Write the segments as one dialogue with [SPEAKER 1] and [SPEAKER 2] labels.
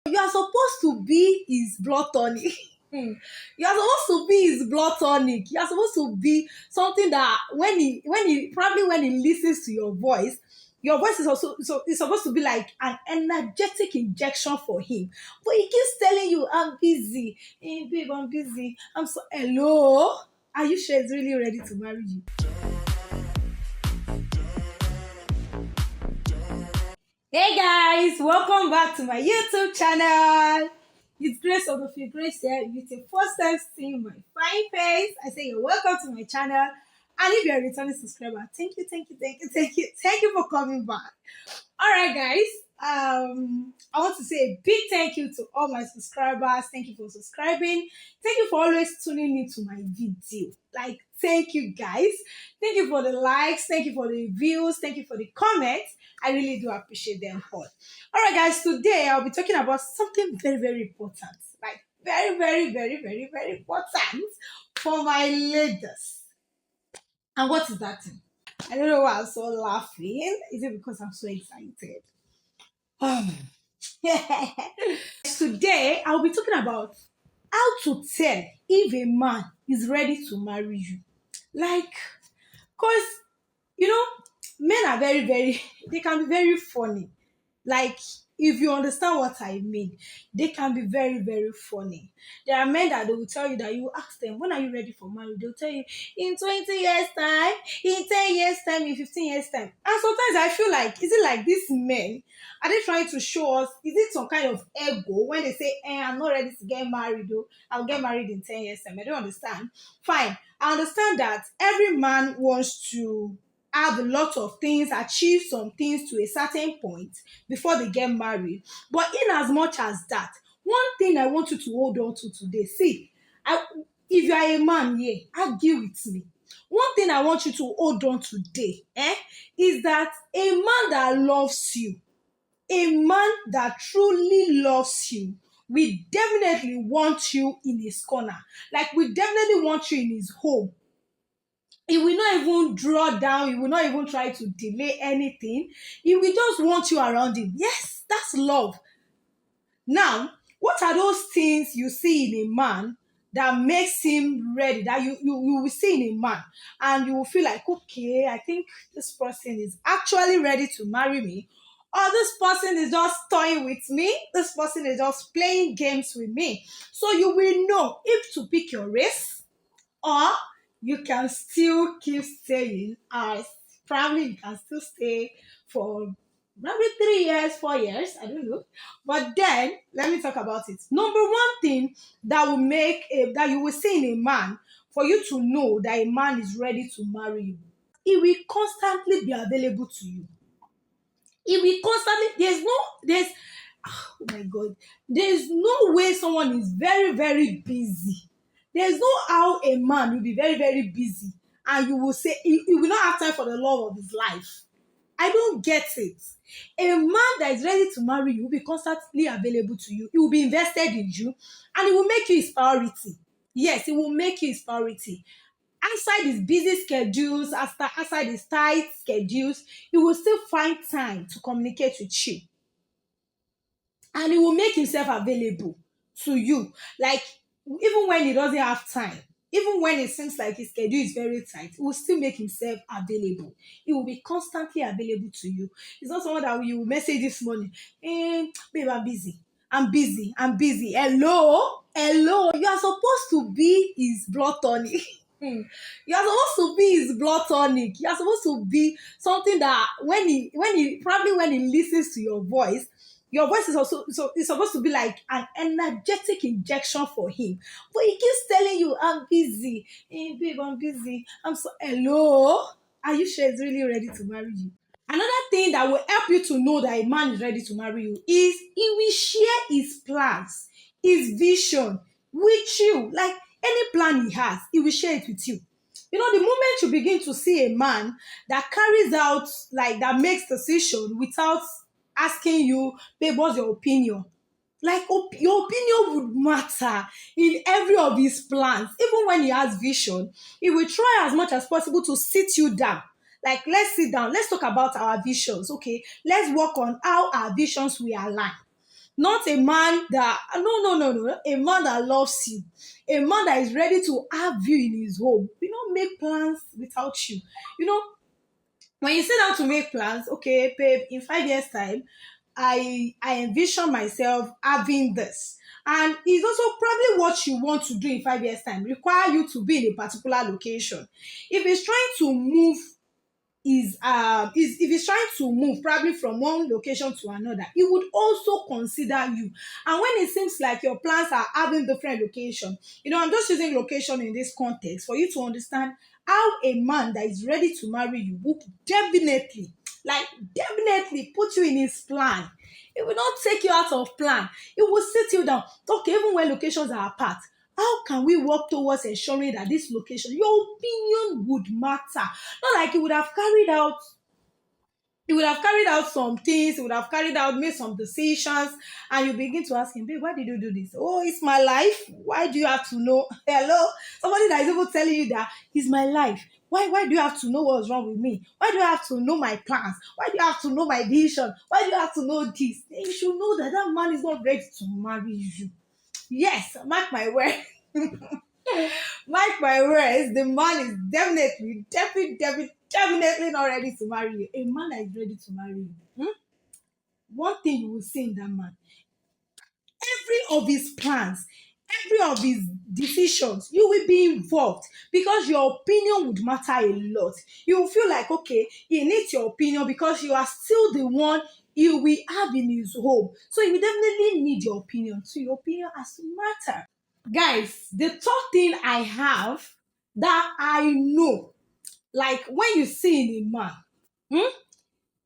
[SPEAKER 1] You are supposed to be his blood tonic. You are supposed to be his blood tonic. You are supposed to be something that when he listens to your voice is also so it's supposed to be like an energetic injection for him. But he keeps telling you, I'm busy. Hey, babe, I'm busy. I'm so hello. Are you sure he's really ready to marry you? Hey guys, welcome back to my YouTube channel. It's Grace of the Grace here. If it's your first time seeing my fine face, I say you're welcome to my channel. And if you're a returning subscriber, thank you for coming back. All right, guys. I want to say a big thank you to all my subscribers. Thank you for subscribing. Thank you for always tuning into my video. Like, thank you, guys. Thank you for the likes. Thank you for the views. Thank you for the comments. I really do appreciate them all. All right, guys. Today I'll be talking about something very, very important. Like, very important for my ladies. And what is that thing? I don't know why I'm so laughing. Is it because I'm so excited? Today, I'll be talking about how to tell if a man is ready to marry you. Like, because, you know, men are they can be very funny. Like, if you understand what I mean, they can be very funny. There are men that they will tell you that you ask them, when are you ready for marriage? They'll tell you, in 20 years' time, in 10 years' time, in 15 years' time. And sometimes I feel like, is it like these men, are they trying to show us, is it some kind of ego when they say, I'm not ready to get married, though. I'll get married in 10 years' time. I don't understand. Fine. I understand that every man wants to have a lot of things, achieve some things to a certain point before they get married. But in as much as that, one thing I want you to hold on to today, see, if you are a man here, argue with me. One thing I want you to hold on today, is that a man that loves you, a man that truly loves you, we definitely want you in his corner. Like, we definitely want you in his home. He will not even draw down. He will not even try to delay anything. He will just want you around him. Yes, that's love. Now, what are those things you see in a man that makes him ready, that you will see in a man and you will feel like, okay, I think this person is actually ready to marry me, or this person is just toying with me, this person is just playing games with me. So you will know if to pick your race, or you can still keep staying as probably you can still stay for maybe 3 years, 4 years, I don't know. But then let me talk about it. Number one thing that will that you will see in a man for you to know that a man is ready to marry you. He will constantly be available to you. He will constantly, oh my God, there's no way someone is very busy. There's no how a man will be very busy and you will say he will not have time for the love of his life. I don't get it. A man that is ready to marry you will be constantly available to you. He will be invested in you and he will make you his priority. Yes, he will make you his priority. Outside his busy schedules, outside his tight schedules, he will still find time to communicate with you. And he will make himself available to you. Like, even when he doesn't have time, even when it seems like his schedule is very tight, he will still make himself available. He will be constantly available to you. It's not someone that you will message this morning, babe, I'm busy. I'm busy. I'm busy. Hello? Hello? You are supposed to be his blood tonic. You are supposed to be his blood tonic. You are supposed to be something that when he listens to your voice is also so it's supposed to be like an energetic injection for him. But he keeps telling you, I'm busy. Hey, babe, I'm busy. I'm so hello. Are you sure he's really ready to marry you? Another thing that will help you to know that a man is ready to marry you is he will share his plans, his vision with you. Like, any plan he has, he will share it with you. You know, the moment you begin to see a man that carries out, like, that makes decision without asking you, babe, what's your opinion? Like, your opinion would matter in every of his plans. Even when he has vision, he will try as much as possible to sit you down. Like, let's sit down. Let's talk about our visions, okay? Let's work on how our visions will align. Not a man that, no, a man that loves you, a man that is ready to have you in his home. We don't make plans without you. You know, when you sit down to make plans, okay, babe, in 5 years time, I envision myself having this, and it's also probably what you want to do in 5 years time require you to be in a particular location. If it's trying to move, is if he's trying to move probably from one location to another, he would also consider you. And when it seems like your plans are having different location, I'm just using location in this context for you to understand how a man that is ready to marry you would definitely, like, definitely put you in his plan. It will not take you out of plan. It will sit you down. Okay, even when locations are apart, how can we work towards ensuring that this location, your opinion would matter? Not like he would have carried out some things, he would have carried out, made some decisions, and you begin to ask him, babe, why did you do this? Oh, it's my life. Why do you have to know? Hello? Somebody that is even telling you that it's my life. Why do you have to know what's wrong with me? Why do you have to know my plans? Why do you have to know my vision? Why do you have to know this? Then you should know that that man is not ready to marry you. Yes, mark my word. Mark my words, the man is definitely not ready to marry you. A man that is ready to marry you. One thing you will see in that man, every of his plans, every of his decisions, you will be involved because your opinion would matter a lot. You will feel like, okay, he needs your opinion because you are still the one he will have in his home. So he will definitely need your opinion. So your opinion has to matter. Guys, the third thing I have that I know, like when you see in a man, hmm,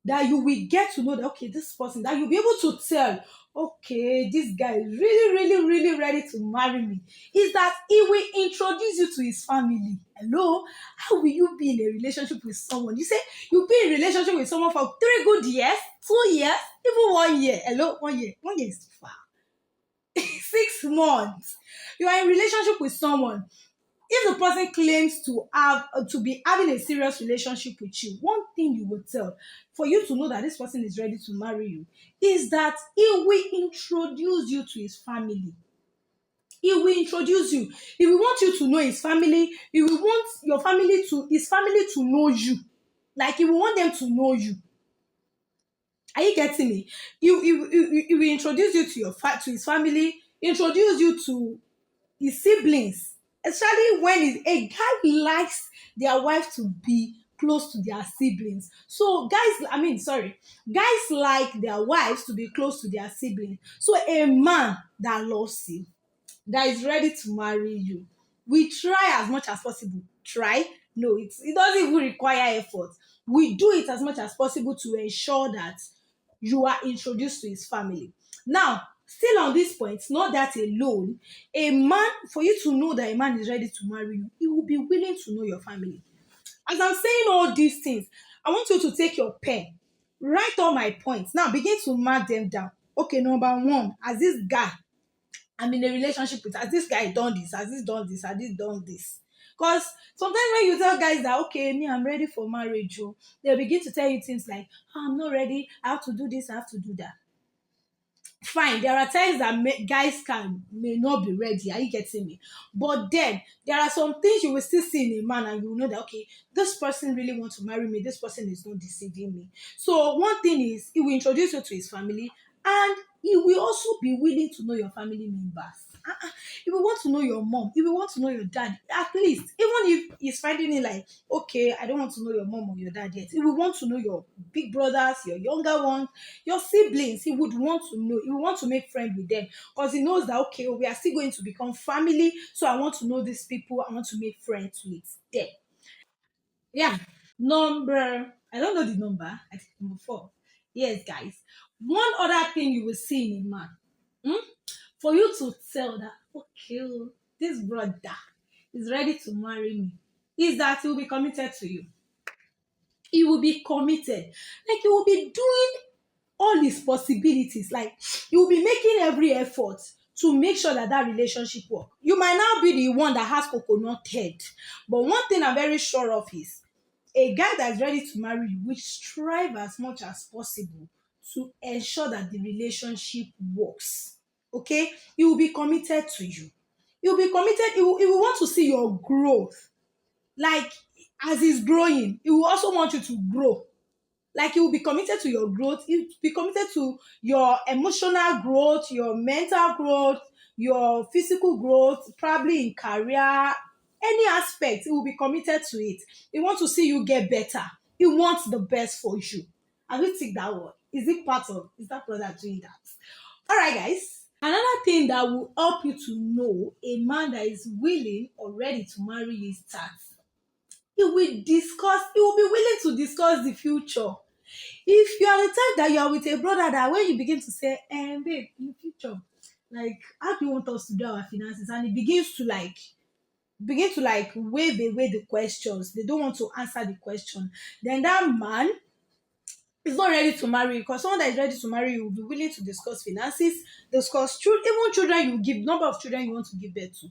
[SPEAKER 1] that you will get to know that, okay, this person, that you'll be able to tell, okay, this guy is really, really, really ready to marry me, is that he will introduce you to his family. Hello? How will you be in a relationship with someone? You say you'll be in a relationship with someone for 3 good years, 2 years, even 1 year. Hello? 1 year. 1 year is too far. 6 months. You are in relationship with someone. If the person claims to be having a serious relationship with you, one thing you will tell for you to know that this person is ready to marry you is that he will introduce you to his family. He will introduce you. He will want you to know his family. He will want his family to know you. Like, he will want them to know you. Are you getting me? He will introduce you to to his family, introduce you to his siblings, especially when a guy likes their wife to be close to their siblings. So guys like their wives to be close to their siblings. So a man that loves you, that is ready to marry you, we try as much as possible. Try? No, it doesn't even require effort. We do it as much as possible to ensure that you are introduced to his family. Now, still on this point, not that alone, a man, for you to know that a man is ready to marry you, he will be willing to know your family. As I'm saying all these things, I want you to take your pen, write all my points. Now begin to mark them down. Okay, number one, as this guy I'm in a relationship with, has this guy done this, has this done this, has this done this? Because sometimes when you tell guys that, okay, me, I'm ready for marriage, oh, they'll begin to tell you things like, oh, I'm not ready, I have to do this, I have to do that. Fine, there are times that guys may not be ready. Are you getting me? But then there are some things you will still see in a man, and you will know that, okay, this person really wants to marry me. This person is not deceiving me. So one thing is, he will introduce you to his family, and he will also be willing to know your family members. He will want to know your mom. He will want to know your dad. At least, even if he's finding it like, okay, I don't want to know your mom or your dad yet. He will want to know your big brothers, your younger ones, your siblings. He would want to know. He would want to make friends with them because he knows that, okay, we are still going to become family. So I want to know these people. I want to make friends with them. Yeah. I don't know the number. I think number 4. Yes, guys. One other thing you will see in a man. Hmm? For you to tell that, okay, oh, this brother is ready to marry me, is that he will be committed to you. He will be committed. Like, he will be doing all his possibilities. Like, he will be making every effort to make sure that that relationship work. You might now be the one that has coconut head. But one thing I'm very sure of is a guy that's ready to marry you will strive as much as possible to ensure that the relationship works. Okay, he will be committed to you. He will be committed. He will want to see your growth. Like, as he's growing, he will also want you to grow. Like, you will be committed to your growth, you will be committed to your emotional growth, your mental growth, your physical growth, probably in career, any aspect. He will be committed to it. He wants to see you get better. He wants the best for you. Have you think that word? Is that brother doing that? All right, guys. Another thing that will help you to know a man that is willing or ready to marry you is that he will be willing to discuss the future. If you are the type that you are with a brother that when you begin to say, babe, in the future, like, how do you want us to do our finances? And he begin to wave away the questions. They don't want to answer the question. Then that man is not ready to marry you, because someone that is ready to marry you will be willing to discuss finances, discuss even children you give, number of children you want to give birth to.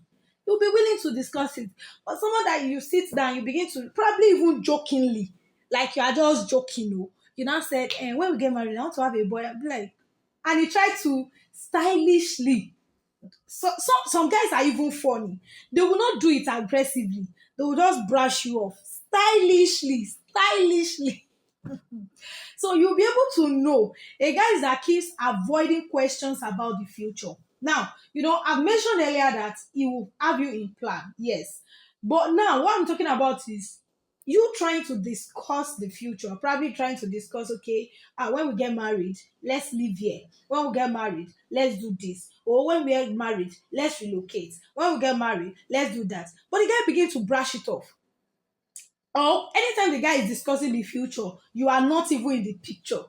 [SPEAKER 1] You'll be willing to discuss it. But someone that you sit down, you begin to probably even jokingly, like you are just joking, you now said, when we get married, I want to have a boy. I'll be like, and you try to stylishly. Some guys are even funny. They will not do it aggressively. They will just brush you off stylishly. So you'll be able to know a guy that keeps avoiding questions about the future. Now, I've mentioned earlier that he will have you in plan, yes. But now, what I'm talking about is you trying to discuss the future, probably trying to discuss, okay, when we get married, let's live here. When we get married, let's do this. Or when we get married, let's relocate. When we get married, let's do that. But the guy begin to brush it off. Or anytime the guy is discussing the future, you are not even in the picture.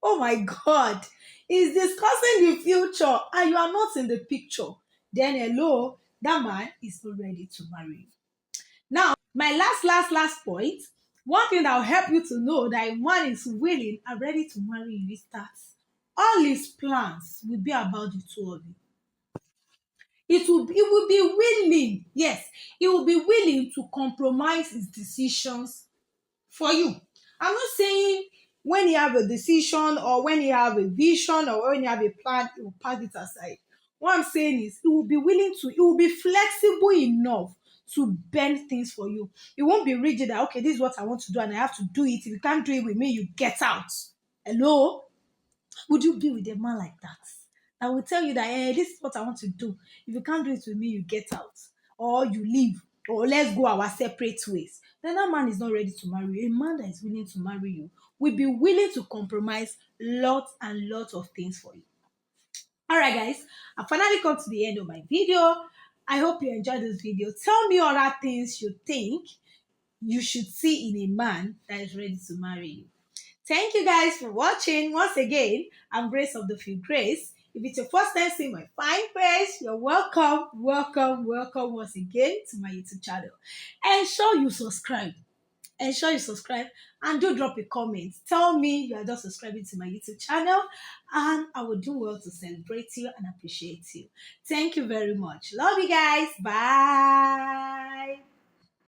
[SPEAKER 1] Oh my God. He's discussing the future and you are not in the picture. Then hello, that man is not ready to marry you. Now, my last point, one thing that will help you to know that a man is willing and ready to marry you is that all his plans will be about the two of you. He will be willing, yes, he will be willing to compromise his decisions for you. I'm not saying when you have a decision or when you have a vision or when you have a plan, he will pass it aside. What I'm saying is he will be flexible enough to bend things for you. He won't be rigid that, okay, this is what I want to do and I have to do it. If you can't do it with me, you get out. Hello? Would you be with a man like that? I will tell you that, this is what I want to do. If you can't do it with me, you get out. Or you leave. Or let's go our separate ways. Then that man is not ready to marry you. A man that is willing to marry you will be willing to compromise lots and lots of things for you. Alright guys, I finally come to the end of my video. I hope you enjoyed this video. Tell me other things you think you should see in a man that is ready to marry you. Thank you guys for watching. Once again, I'm Grace of the Field Grace. If it's your first time seeing my fine face, you're welcome once again to my YouTube channel. Ensure you subscribe. And do drop a comment. Tell me you are just subscribing to my YouTube channel and I will do well to celebrate you and appreciate you. Thank you very much. Love you guys. Bye.